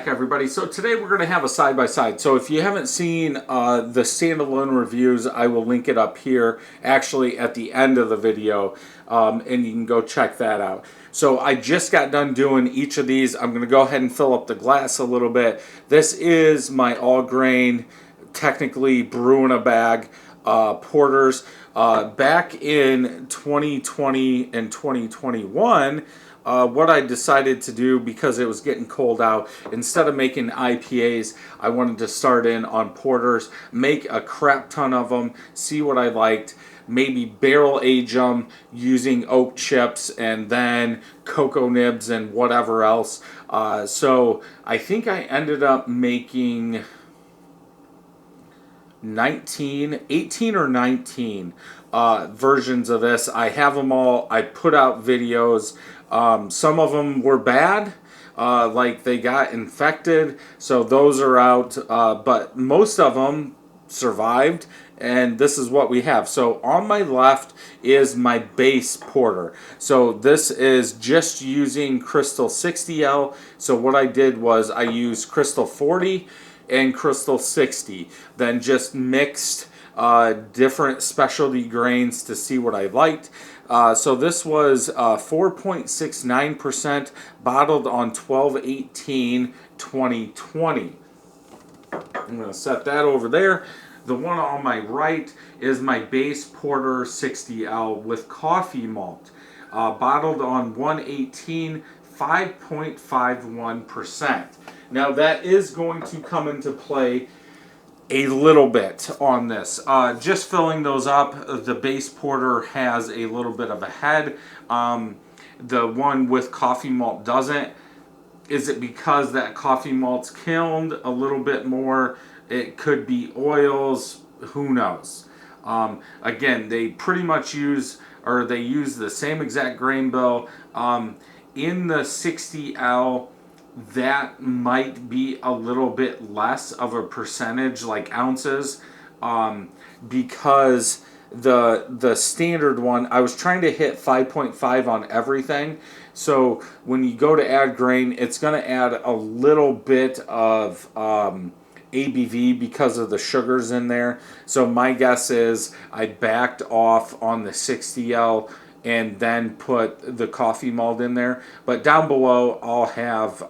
back, everybody. So today we're going to have a side-by-side. So if you haven't seen the standalone reviews, I will link it up here, actually at the end of the video, and you can go check that out. So I just got done doing each of these. I'm going to go ahead and fill up the glass a little bit. This is my all-grain, technically brew in a bag porters. Back in 2020 and 2021, what I decided to do, because it was getting cold out, instead of making IPAs, I wanted to start in on porters, make a crap ton of them, see what I liked, maybe barrel age them using oak chips and then cocoa nibs and whatever else. So I think I ended up making 18 or 19 versions of this. I have them all. I put out videos. Some of them were bad, like they got infected, so those are out, but most of them survived, and this is what we have. So on my left is my base porter. So this is just using Crystal 60L. So what I did was I used Crystal 40 and Crystal 60, then just mixed different specialty grains to see what I liked. So this was 4.69%, bottled on 12/18/2020. I'm going to set that over there. The one on my right is my base porter 60L with coffee malt, bottled on 1/18, 5.51%. Now that is going to come into play a little bit on this. Just filling those up, the base porter has a little bit of a head. The one with coffee malt doesn't. Is it because that coffee malt's kilned a little bit more? It could be oils, who knows. Again, they pretty much use the same exact grain bill. In the 60L, that might be a little bit less of a percentage, like ounces, because the standard one, I was trying to hit 5.5 on everything. So when you go to add grain, it's going to add a little bit of ABV because of the sugars in there. So my guess is I backed off on the 60L and then put the coffee malt in there. But down below, I'll have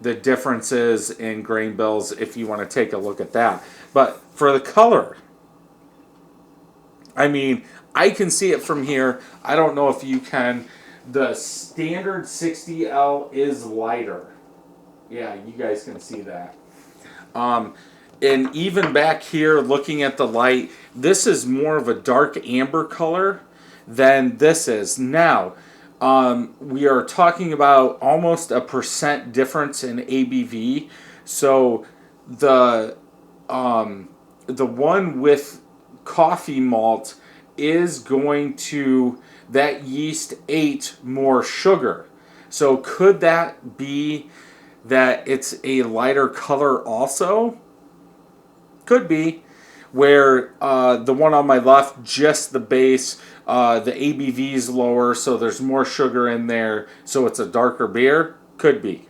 the differences in grain bills if you want to take a look at that. But for the color, I mean, I can see it from here. I don't know if you can. The standard 60L is lighter. Yeah, you guys can see that. And even back here, looking at the light, this is more of a dark amber color than this is. Now, we are talking about almost a % difference in ABV. So the one with coffee malt is going to, that yeast ate more sugar. So could that be that it's a lighter color also? Could be. Where the one on my left, just the base, the ABV is lower, so there's more sugar in there, so it's a darker beer. Could be.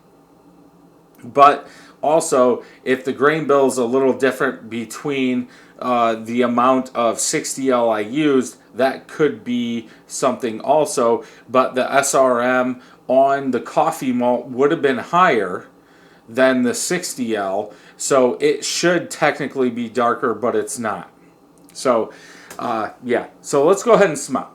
But also, if the grain bill is a little different between the amount of 60L I used, that could be something also. But the SRM on the coffee malt would have been higher than the 60L, so it should technically be darker, but it's not. So, yeah. So let's go ahead and smell.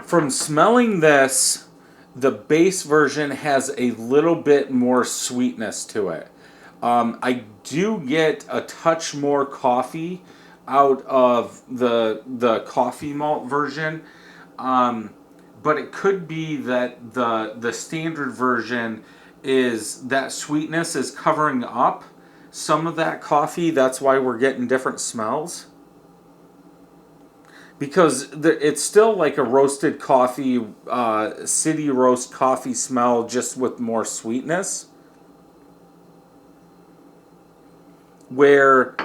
From smelling this, the base version has a little bit more sweetness to it. I do get a touch more coffee out of the coffee malt version, but it could be that the standard version is that sweetness is covering up some of that coffee. That's why we're getting different smells. Because it's still like a roasted coffee, city roast coffee smell, just with more sweetness. Where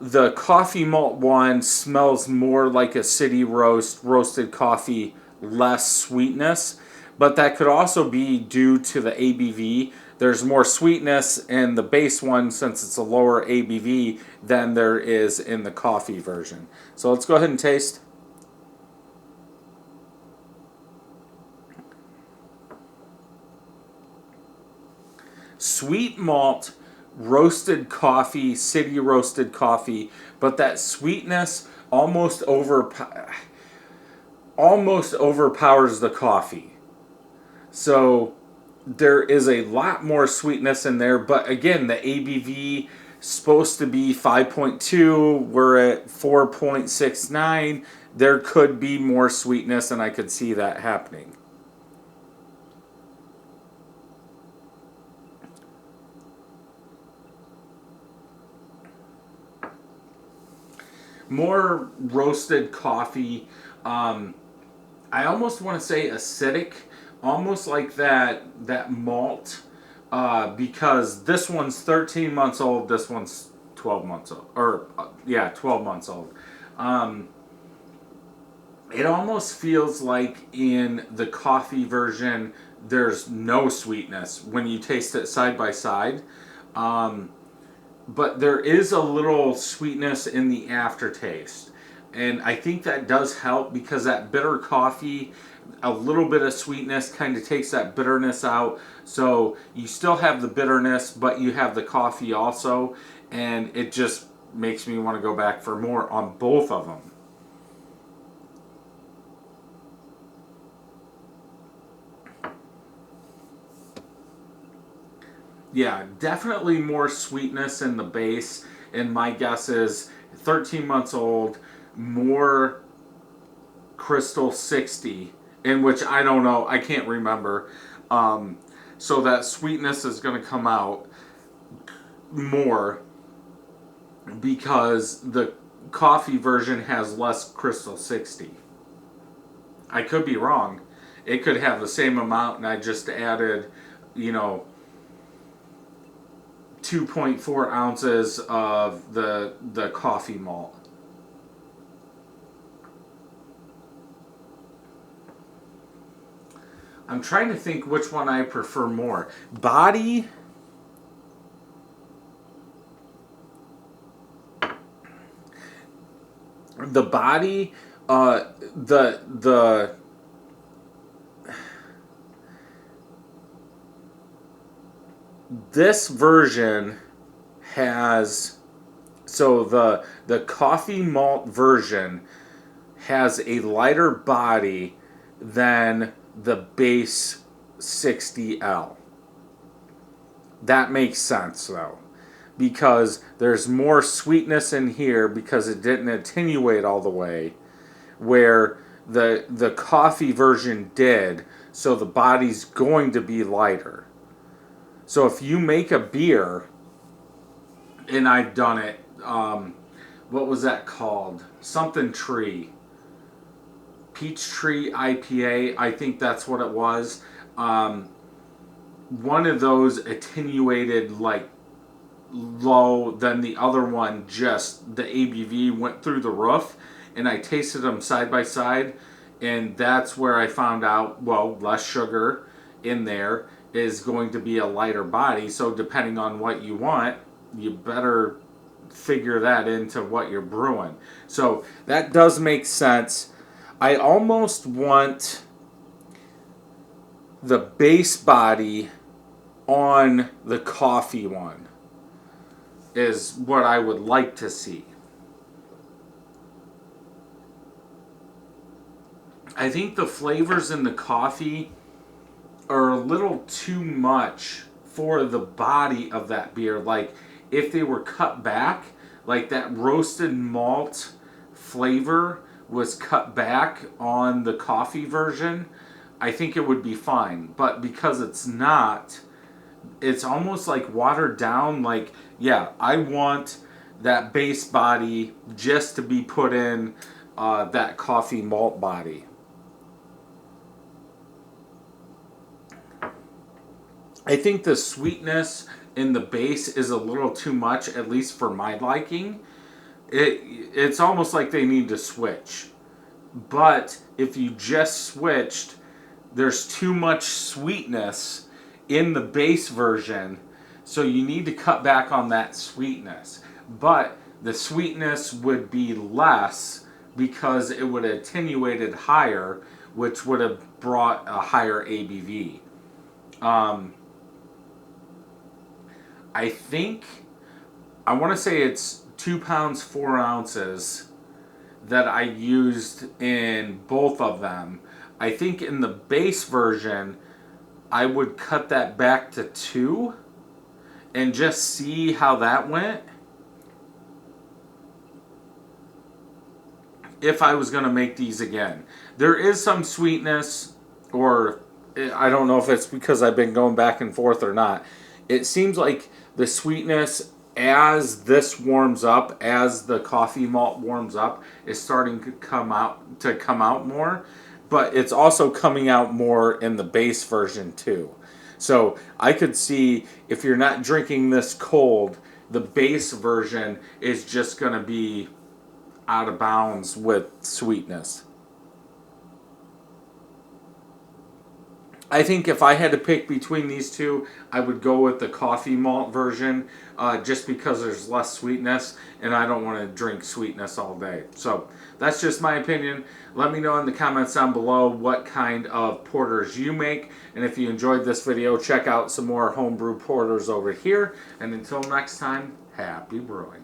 the coffee malt one smells more like a city roasted coffee, less sweetness, but that could also be due to the ABV. There's more sweetness in the base one since it's a lower ABV than there is in the coffee version. So let's go ahead and taste. Sweet malt, roasted coffee, city roasted coffee, but that sweetness almost overpowers the coffee. So there is a lot more sweetness in there, but again, the ABV supposed to be 5.2, we're at 4.69. There could be more sweetness, and I could see that happening. More roasted coffee. I almost want to say acidic, almost like that malt, because this one's 13 months old. This one's 12 months old, or yeah, 12 months old. Um, it almost feels like in the coffee version, there's no sweetness when you taste it side by side. Um, but there is a little sweetness in the aftertaste. And I think that does help because that bitter coffee, a little bit of sweetness kind of takes that bitterness out. So you still have the bitterness, but you have the coffee also. And it just makes me want to go back for more on both of them. Yeah, definitely more sweetness in the base. And my guess is 13 months old, more Crystal 60, in which I don't know, I can't remember. Um, so that sweetness is going to come out more because the coffee version has less Crystal 60. I could be wrong. It could have the same amount, and I just added, you know, 2.4 ounces of the coffee malt. I'm trying to think which one I prefer more. Body. The body. The this version has, so the coffee malt version has a lighter body than the base 60L. That makes sense though, because there's more sweetness in here because it didn't attenuate all the way, where the coffee version did. So the body's going to be lighter. So if you make a beer, and I've done it, what was that called? Something tree. Peachtree IPA, I think that's what it was. One of those attenuated like low, then the other one just the ABV went through the roof, and I tasted them side by side, and that's where I found out, well, less sugar in there is going to be a lighter body. So depending on what you want, you better figure that into what you're brewing. So that does make sense. I almost want the base body on the coffee one is what I would like to see. I think the flavors in the coffee are a little too much for the body of that beer. Like if they were cut back, like that roasted malt flavor was cut back on the coffee version, I think it would be fine. But because it's not, it's almost like watered down. Like, yeah, I want that base body just to be put in that coffee malt body. I think the sweetness in the base is a little too much, at least for my liking. it's almost like they need to switch. But if you just switched, there's too much sweetness in the base version, so you need to cut back on that sweetness. But the sweetness would be less because it would have attenuated higher, which would have brought a higher ABV. I think, I want to say it's 2 pounds 4 ounces that I used in both of them. I think in the base version, I would cut that back to 2 and just see how that went. If I was going to make these again. There is some sweetness, or I don't know if it's because I've been going back and forth or not. It seems like the sweetness as this warms up, as the coffee malt warms up, is starting to come out more, but it's also coming out more in the base version too. So I could see if you're not drinking this cold, the base version is just going to be out of bounds with sweetness. I think if I had to pick between these two, I would go with the coffee malt version, just because there's less sweetness, and I don't want to drink sweetness all day. So that's just my opinion. Let me know in the comments down below what kind of porters you make, and if you enjoyed this video, check out some more homebrew porters over here. And until next time, happy brewing.